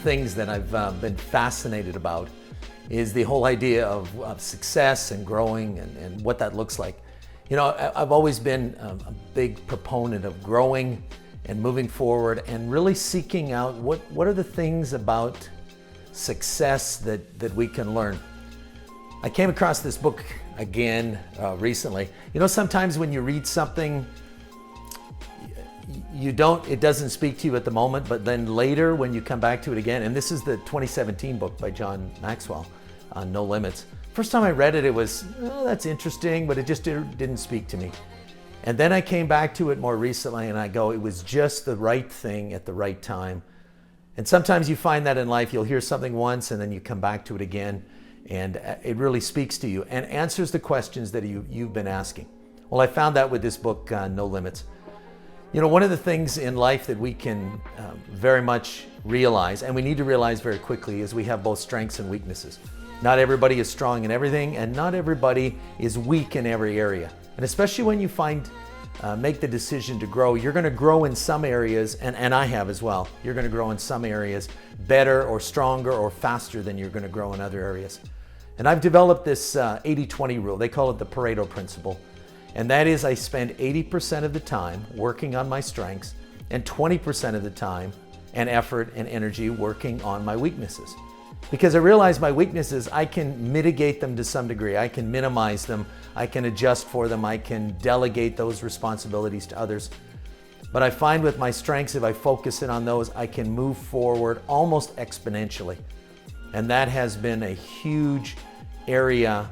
things that I've been fascinated about is the whole idea of success and growing and what that looks like. You know, I've always been a big proponent of growing and moving forward and really seeking out what are the things about success that we can learn. I came across this book again recently. You know, sometimes when you read something, it doesn't speak to you at the moment, but then later when you come back to it again, and this is the 2017 book by John Maxwell, No Limits. First time I read it, it was, oh, that's interesting, but it just didn't speak to me. And then I came back to it more recently and I go, it was just the right thing at the right time. And sometimes you find that in life, you'll hear something once and then you come back to it again and it really speaks to you and answers the questions that you've been asking. Well, I found that with this book, No Limits. You know, one of the things in life that we can very much realize, and we need to realize very quickly, is we have both strengths and weaknesses. Not everybody is strong in everything, and not everybody is weak in every area. And especially when you make the decision to grow, you're going to grow in some areas, and I have as well. You're going to grow in some areas better or stronger or faster than you're going to grow in other areas. And I've developed this 80-20 rule. They call it the Pareto principle. And that is, I spend 80% of the time working on my strengths and 20% of the time and effort and energy working on my weaknesses. Because I realize my weaknesses, I can mitigate them to some degree. I can minimize them. I can adjust for them. I can delegate those responsibilities to others. But I find with my strengths, if I focus in on those, I can move forward almost exponentially. And that has been a huge area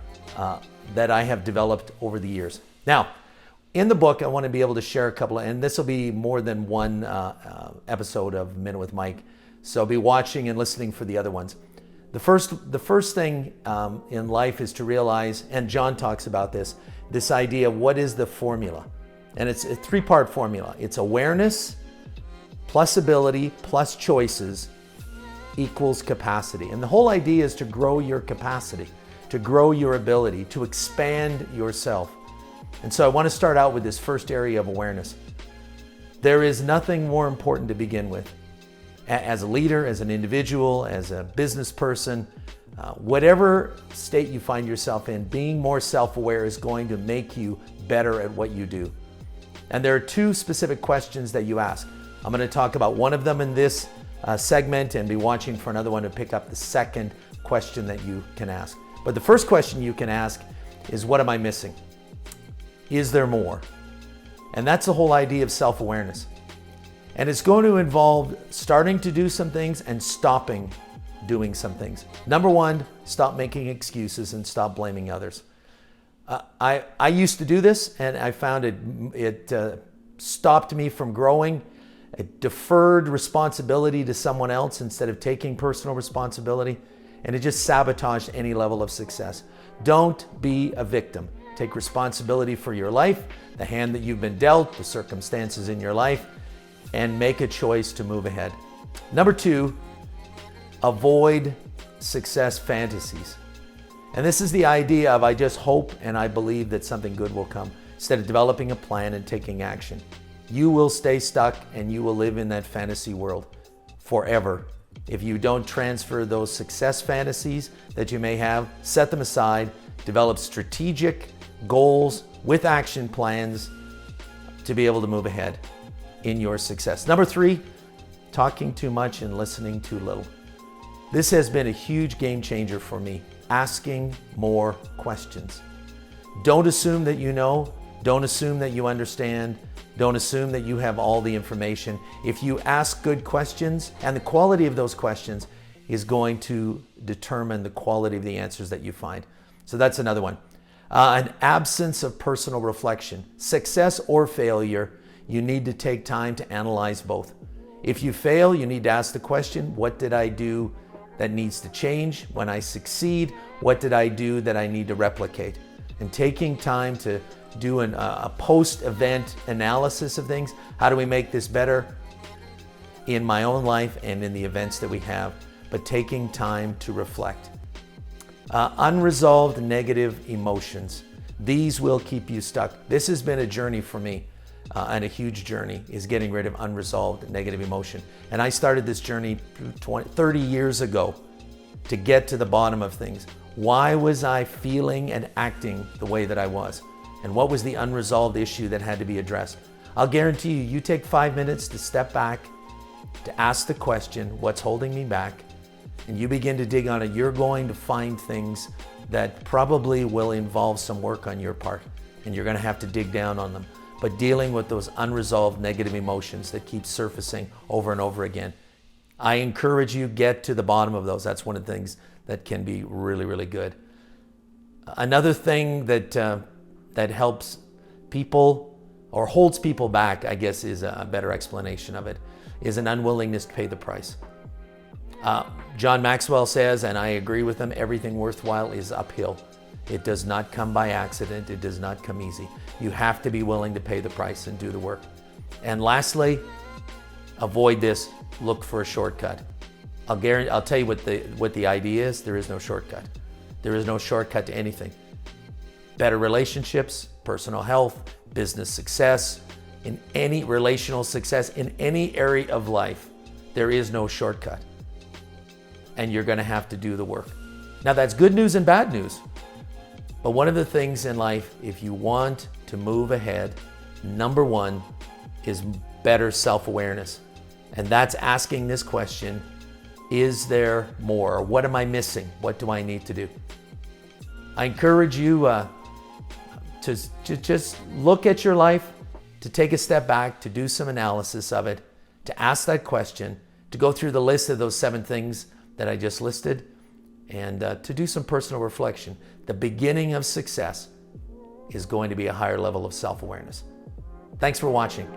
that I have developed over the years. Now, in the book, I want to be able to share a couple and this will be more than one episode of Minute with Mike. So be watching and listening for the other ones. The first thing in life is to realize, and John talks about this idea of what is the formula. And it's a three-part formula. It's awareness, plus ability, plus choices equals capacity. And the whole idea is to grow your capacity, to grow your ability, to expand yourself. And so I want to start out with this first area of awareness. There is nothing more important to begin with. As a leader, as an individual, as a business person, whatever state you find yourself in, being more self-aware is going to make you better at what you do. And there are two specific questions that you ask. I'm going to talk about one of them in this segment and be watching for another one to pick up the second question that you can ask. But the first question you can ask is, what am I missing? Is there more? And that's the whole idea of self-awareness. And it's going to involve starting to do some things and stopping doing some things. Number one, stop making excuses and stop blaming others. I used to do this and I found it stopped me from growing. It deferred responsibility to someone else instead of taking personal responsibility. And it just sabotaged any level of success. Don't be a victim. Take responsibility for your life, the hand that you've been dealt, the circumstances in your life, and make a choice to move ahead. Number two, avoid success fantasies. And this is the idea of I just hope and I believe that something good will come, instead of developing a plan and taking action. You will stay stuck and you will live in that fantasy world forever. If you don't transfer those success fantasies that you may have, set them aside, develop strategic goals with action plans to be able to move ahead in your success. Number three, talking too much and listening too little. This has been a huge game changer for me, asking more questions. Don't assume that you know, don't assume that you understand, don't assume that you have all the information. If you ask good questions, and the quality of those questions is going to determine the quality of the answers that you find. So that's another one. An absence of personal reflection. Success or failure, you need to take time to analyze both. If you fail, you need to ask the question, what did I do that needs to change? When I succeed, what did I do that I need to replicate? And taking time to do a post-event analysis of things. How do we make this better in my own life and in the events that we have? But taking time to reflect. Unresolved negative emotions. These will keep you stuck. This has been a journey for me. and a huge journey is getting rid of unresolved negative emotion. And I started this journey 30 years ago to get to the bottom of things. Why was I feeling and acting the way that I was? And what was the unresolved issue that had to be addressed? I'll guarantee you, you take 5 minutes to step back, to ask the question, what's holding me back? And you begin to dig on it, you're going to find things that probably will involve some work on your part. And you're going to have to dig down on them. But dealing with those unresolved negative emotions that keep surfacing over and over again, I encourage you, get to the bottom of those. That's one of the things that can be really, really good. Another thing that helps people or holds people back, I guess is a better explanation of it, is an unwillingness to pay the price. John Maxwell says, and I agree with him, everything worthwhile is uphill. It does not come by accident. It does not come easy. You have to be willing to pay the price and do the work. And lastly, avoid this. Look for a shortcut. I'll tell you what the idea is. There is no shortcut. There is no shortcut to anything. Better relationships, personal health, business success, in any relational success, in any area of life, there is no shortcut. And you're going to have to do the work. Now that's good news and bad news. But one of the things in life, if you want to move ahead, number one is better self-awareness. And that's asking this question, is there more? What am I missing? What do I need to do? I encourage you to just look at your life, to take a step back, to do some analysis of it, to ask that question, to go through the list of those 7 things that I just listed, and to do some personal reflection. The beginning of success is going to be a higher level of self-awareness. Thanks for watching.